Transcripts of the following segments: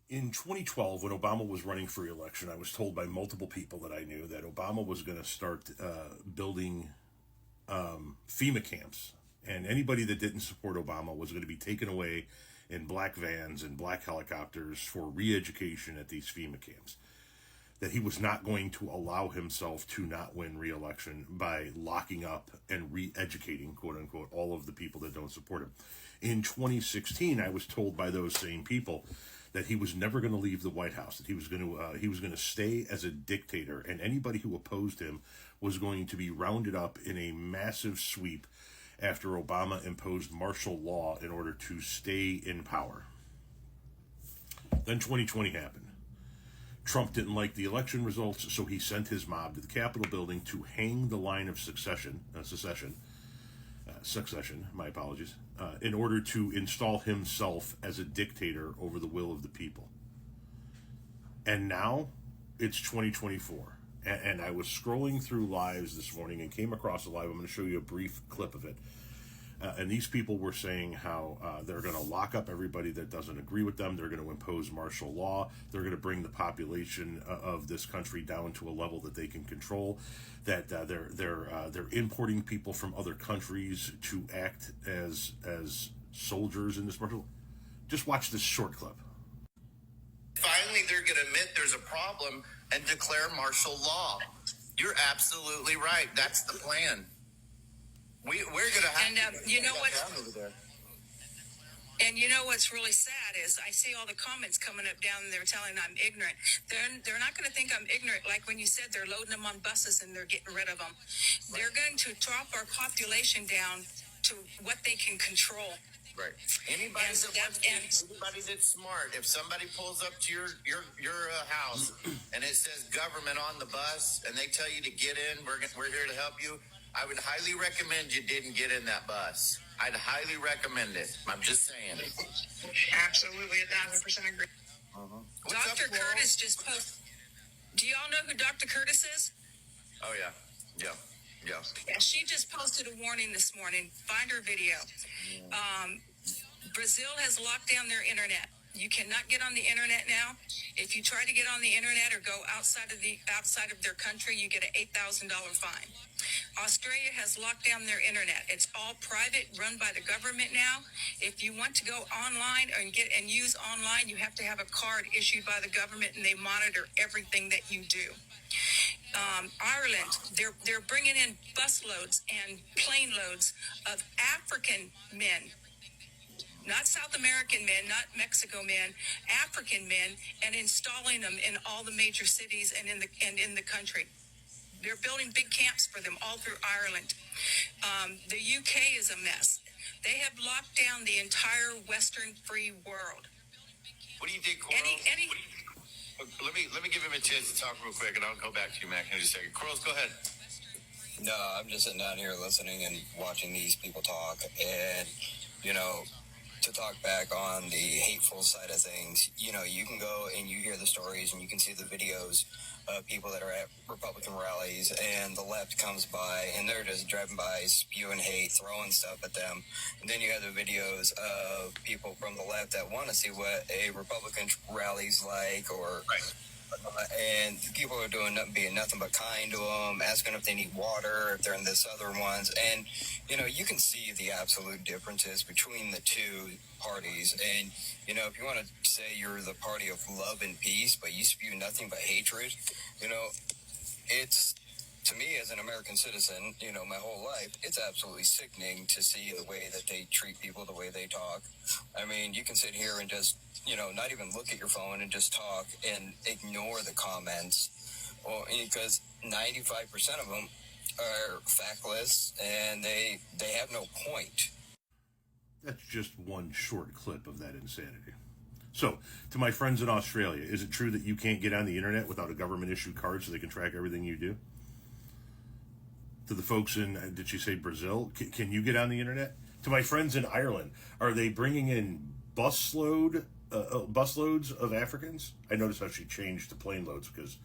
In 2012, when Obama was running for re-election, I was told by multiple people that I knew that Obama was going to start building FEMA camps, and anybody that didn't support Obama was going to be taken away in black vans and black helicopters for re-education at these FEMA camps. That he was not going to allow himself to not win re-election by locking up and re-educating, quote unquote, all of the people that don't support him. In 2016, I was told by those same people that he was never going to leave the White House, that he was going to stay as a dictator, and anybody who opposed him was going to be rounded up in a massive sweep after Obama imposed martial law in order to stay in power. Then 2020 happened. Trump didn't like the election results, so he sent his mob to the Capitol building to hang the line of succession, my apologies, in order to install himself as a dictator over the will of the people. And now it's 2024. And I was scrolling through lives this morning and came across a live. I'm going to show you a brief clip of it. And these people were saying how they're going to lock up everybody that doesn't agree with them. They're going to impose martial law. They're going to bring the population of this country down to a level that they can control. That they're importing people from other countries to act as soldiers in this martial. Just watch this short clip. Finally, they're going to admit there's a problem and declare martial law. You're absolutely right. That's the plan. We're going to have to you know what? And you know what's really sad is I see all the comments coming up down and they're telling I'm ignorant. They're not going to think I'm ignorant like when you said they're loading them on buses and they're getting rid of them. Right. They're going to drop our population down to what they can control. Right. Anybody that's smart, if somebody pulls up to your house and it says government on the bus and they tell you to get in, we're here to help you, I would highly recommend you didn't get in that bus. I'd highly recommend it. I'm just saying. Absolutely, 1,000% agree. Dr. Curtis just posted. Do y'all know who Dr. Curtis is? Oh, yeah. Yeah, she just posted a warning this morning. Find her video. Brazil has locked down their internet. You cannot get on the internet now. If you try to get on the internet or go outside of their country, you get an $8,000 fine. Australia has locked down their internet. It's all private, run by the government now. If you want to go online and use online, you have to have a card issued by the government, and they monitor everything that you do. Ireland, they're bringing in busloads and plane loads of African men. Not South American men, not Mexico men, African men, and installing them in all the major cities and in the country. They're building big camps for them all through Ireland. The UK is a mess. They have locked down the entire Western free world. What do you think, Coral? Let me give him a chance to talk real quick, and I'll go back to you, Mac, in just a second. Corals, go ahead. No, I'm just sitting down here listening and watching these people talk, and to talk back on the hateful side of things, you can go and you hear the stories and you can see the videos of people that are at Republican rallies, and the left comes by and they're just driving by, spewing hate, throwing stuff at them. And then you have the videos of people from the left that want to see what a Republican rally's like, or and people are being nothing but kind to them, asking if they need water, if they're in this other ones. And, you can see the absolute differences between the two parties. And, if you want to say you're the party of love and peace, but you spew nothing but hatred, it's, to me as an American citizen, my whole life, it's absolutely sickening to see the way that they treat people, the way they talk. I mean, you can sit here and just, not even look at your phone and just talk and ignore the comments, because 95% of them are factless and they have no point. That's just one short clip of that insanity. So, to my friends in Australia, is it true that you can't get on the internet without a government-issued card so they can track everything you do? To the folks in, did she say Brazil? Can you get on the internet? To my friends in Ireland, are they bringing in busloads of Africans? I noticed how she changed to plane loads because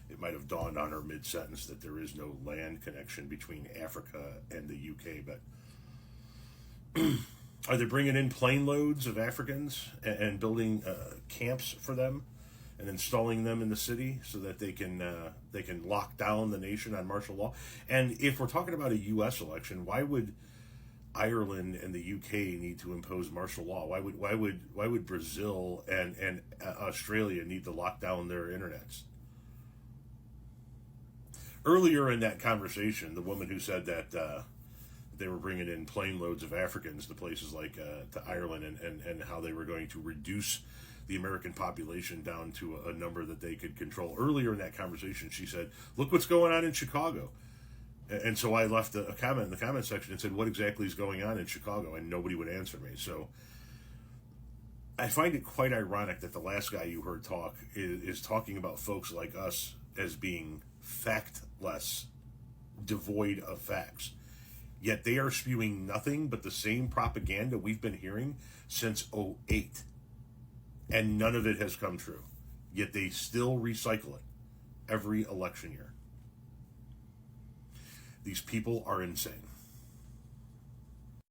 it might have dawned on her mid-sentence that there is no land connection between Africa and the UK, but Are they bringing in plane loads of Africans and building camps for them and installing them in the city so that they can lock down the nation on martial law? And if we're talking about a U.S. election, why would Ireland and the UK need to impose martial law? Why would Brazil and Australia need to lock down their internets? Earlier in that conversation, the woman who said that they were bringing in plane loads of Africans to places like to Ireland and how they were going to reduce the American population down to a number that they could control. Earlier in that conversation, she said, "Look what's going on in Chicago." And so I left a comment in the comment section and said, "What exactly is going on in Chicago?" And nobody would answer me. So I find it quite ironic that the last guy you heard talk is talking about folks like us as being factless, devoid of facts. Yet they are spewing nothing but the same propaganda we've been hearing since '08. And none of it has come true. Yet they still recycle it every election year. These people are insane.